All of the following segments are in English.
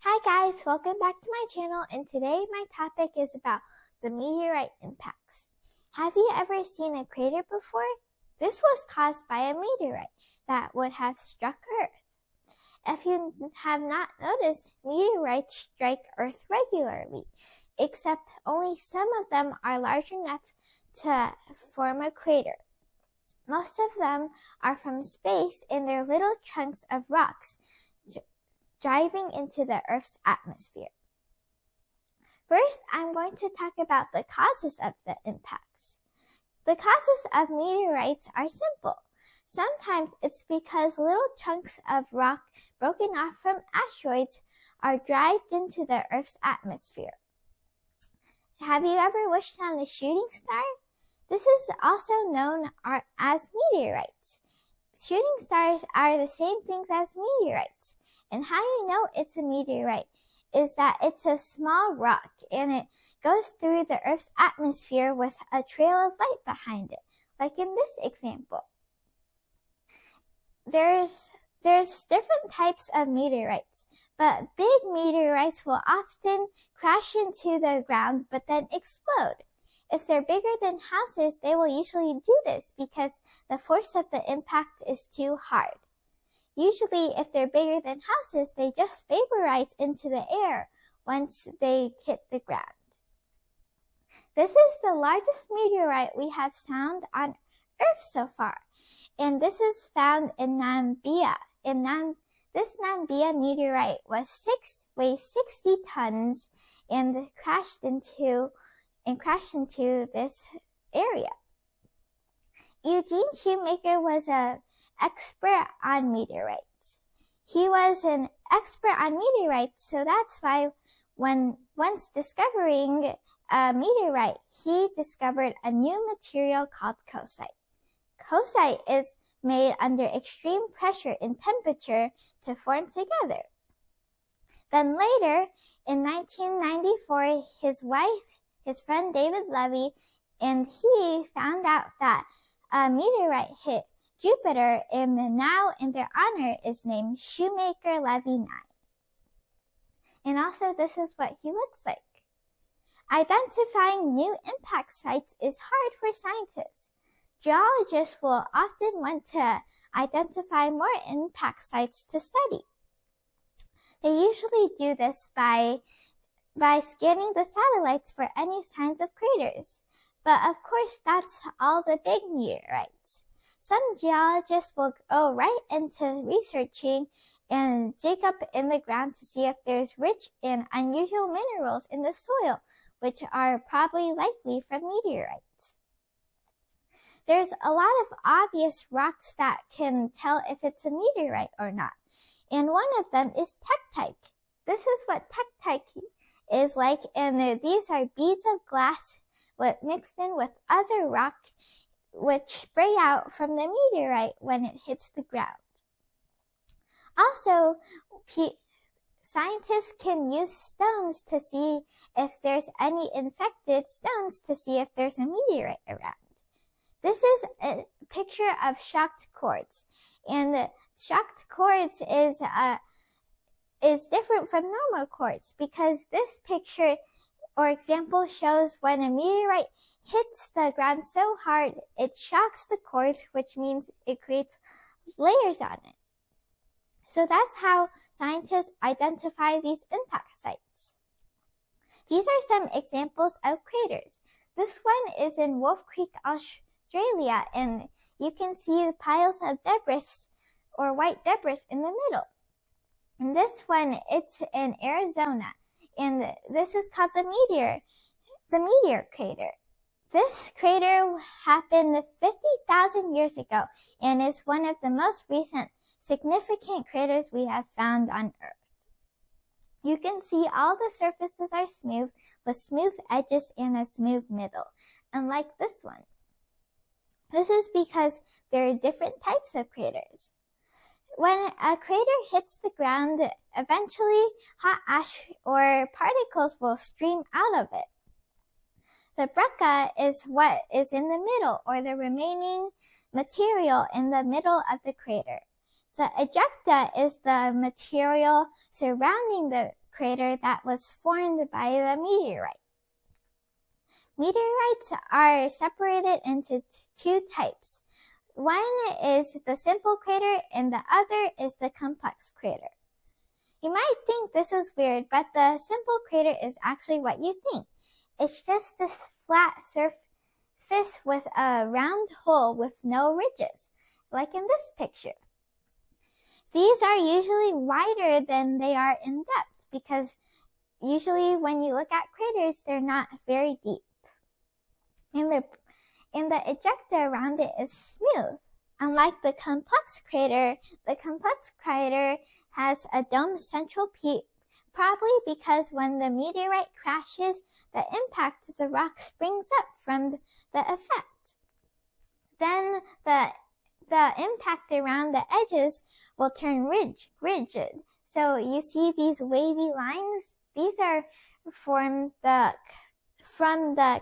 Hi guys, welcome back to my channel, and today my topic is about the meteorite impacts. Have you ever seen a crater before? This was caused by a meteorite that would have struck Earth. If you have not noticed, meteorites strike Earth regularly, except only some of them are large enough to form a crater. Most of them are from space and they're little chunks of rocks driving into the Earth's atmosphere. First, I'm going to talk about the causes of the impacts. The causes of meteorites are simple. Sometimes it's because little chunks of rock broken off from asteroids are driven into the Earth's atmosphere. Have you ever wished on a shooting star? This is also known as meteorites. Shooting stars are the same things as meteorites. And how you know it's a meteorite is that it's a small rock and it goes through the Earth's atmosphere with a trail of light behind it, like in this example. There's different types of meteorites, but big meteorites will often crash into the ground but then explode. If they're bigger than houses, they will usually do this because the force of the impact is too hard. Usually, if they're bigger than houses, they just vaporize into the air once they hit the ground. This is the largest meteorite we have found on Earth so far, and this is found in Namibia. This Namibia meteorite weighs 60 tons and crashed into this area. Eugene Shoemaker was an expert on meteorites. He was an expert on meteorites, so that's why once discovering a meteorite, he discovered a new material called calcite. Calcite is made under extreme pressure and temperature to form together. Then later, in 1994, his friend David Levy, and he found out that a meteorite hit Jupiter, and now in their honor is named Shoemaker-Levy 9. And also this is what he looks like. Identifying new impact sites is hard for scientists. Geologists will often want to identify more impact sites to study. They usually do this by scanning the satellites for any signs of craters. But of course, that's all the big meteorites. Some geologists will go right into researching and dig up in the ground to see if there's rich and unusual minerals in the soil, which are probably likely from meteorites. There's a lot of obvious rocks that can tell if it's a meteorite or not, and one of them is tektite. This is what tektite is like, and these are beads of glass mixed in with other rock which spray out from the meteorite when it hits the ground. Also, scientists can use stones to see if there's any infected stones to see if there's a meteorite around. This is a picture of shocked quartz, and shocked quartz is different from normal quartz because this picture or example shows when a meteorite hits the ground so hard it shocks the quartz, which means it creates layers on it. So that's how scientists identify these impact sites. These are some examples of craters. This one is in Wolf Creek, Australia, and you can see the piles of debris or white debris in the middle. And this one, it's in Arizona, and this is called the meteor crater. This crater happened 50,000 years ago and is one of the most recent significant craters we have found on Earth. You can see all the surfaces are smooth with smooth edges and a smooth middle, unlike this one. This is because there are different types of craters. When a crater hits the ground, eventually hot ash or particles will stream out of it. The breccia is what is in the middle, or the remaining material in the middle of the crater. The ejecta is the material surrounding the crater that was formed by the meteorite. Meteorites are separated into two types. One is the simple crater and the other is the complex crater. You might think this is weird, but the simple crater is actually what you think. It's just this flat surface with a round hole with no ridges, like in this picture. These are usually wider than they are in depth because usually when you look at craters, they're not very deep. And the ejecta around it is smooth. Unlike the complex crater has a domed central peak, probably because when the meteorite crashes, the impact of the rock springs up from the effect. Then the impact around the edges will turn rigid. So you see these wavy lines? These are from the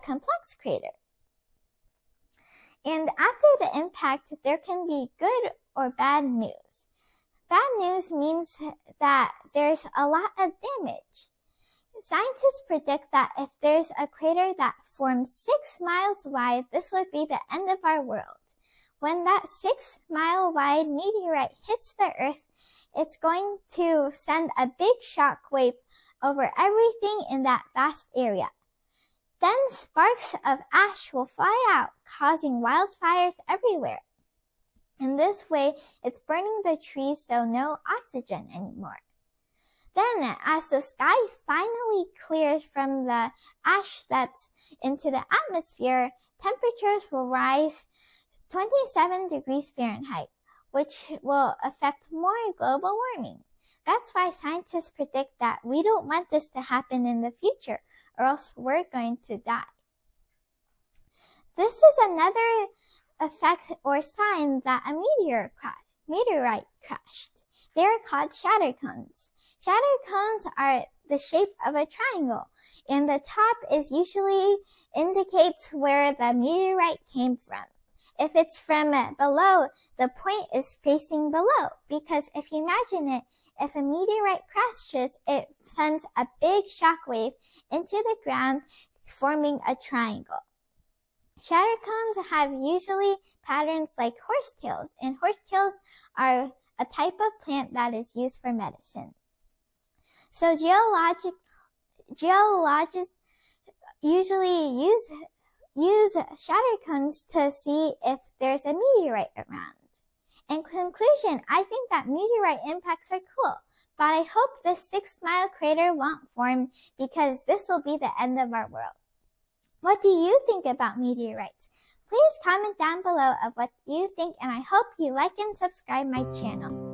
complex crater. And after the impact, there can be good or bad news. Bad news means that there's a lot of damage. Scientists predict that if there's a crater that forms 6 miles wide, this would be the end of our world. When that 6-mile-wide meteorite hits the Earth, it's going to send a big shock wave over everything in that vast area. Then sparks of ash will fly out, causing wildfires everywhere. In this way, it's burning the trees, so no oxygen anymore. Then, as the sky finally clears from the ash that's into the atmosphere, temperatures will rise 27 degrees Fahrenheit, which will affect more global warming. That's why scientists predict that we don't want this to happen in the future, or else we're going to die. This is another effect or sign that a meteorite crashed. They are called shatter cones. Shatter cones are the shape of a triangle, and the top is usually indicates where the meteorite came from. If it's from below, the point is facing below, because if you imagine it, if a meteorite crashes, it sends a big shockwave into the ground, forming a triangle. Shatter cones have usually patterns like horsetails, and horsetails are a type of plant that is used for medicine. So geologists usually use shatter cones to see if there's a meteorite around. In conclusion, I think that meteorite impacts are cool, but I hope this 6-mile crater won't form because this will be the end of our world. What do you think about meteorites? Please comment down below of what you think, and I hope you like and subscribe my channel.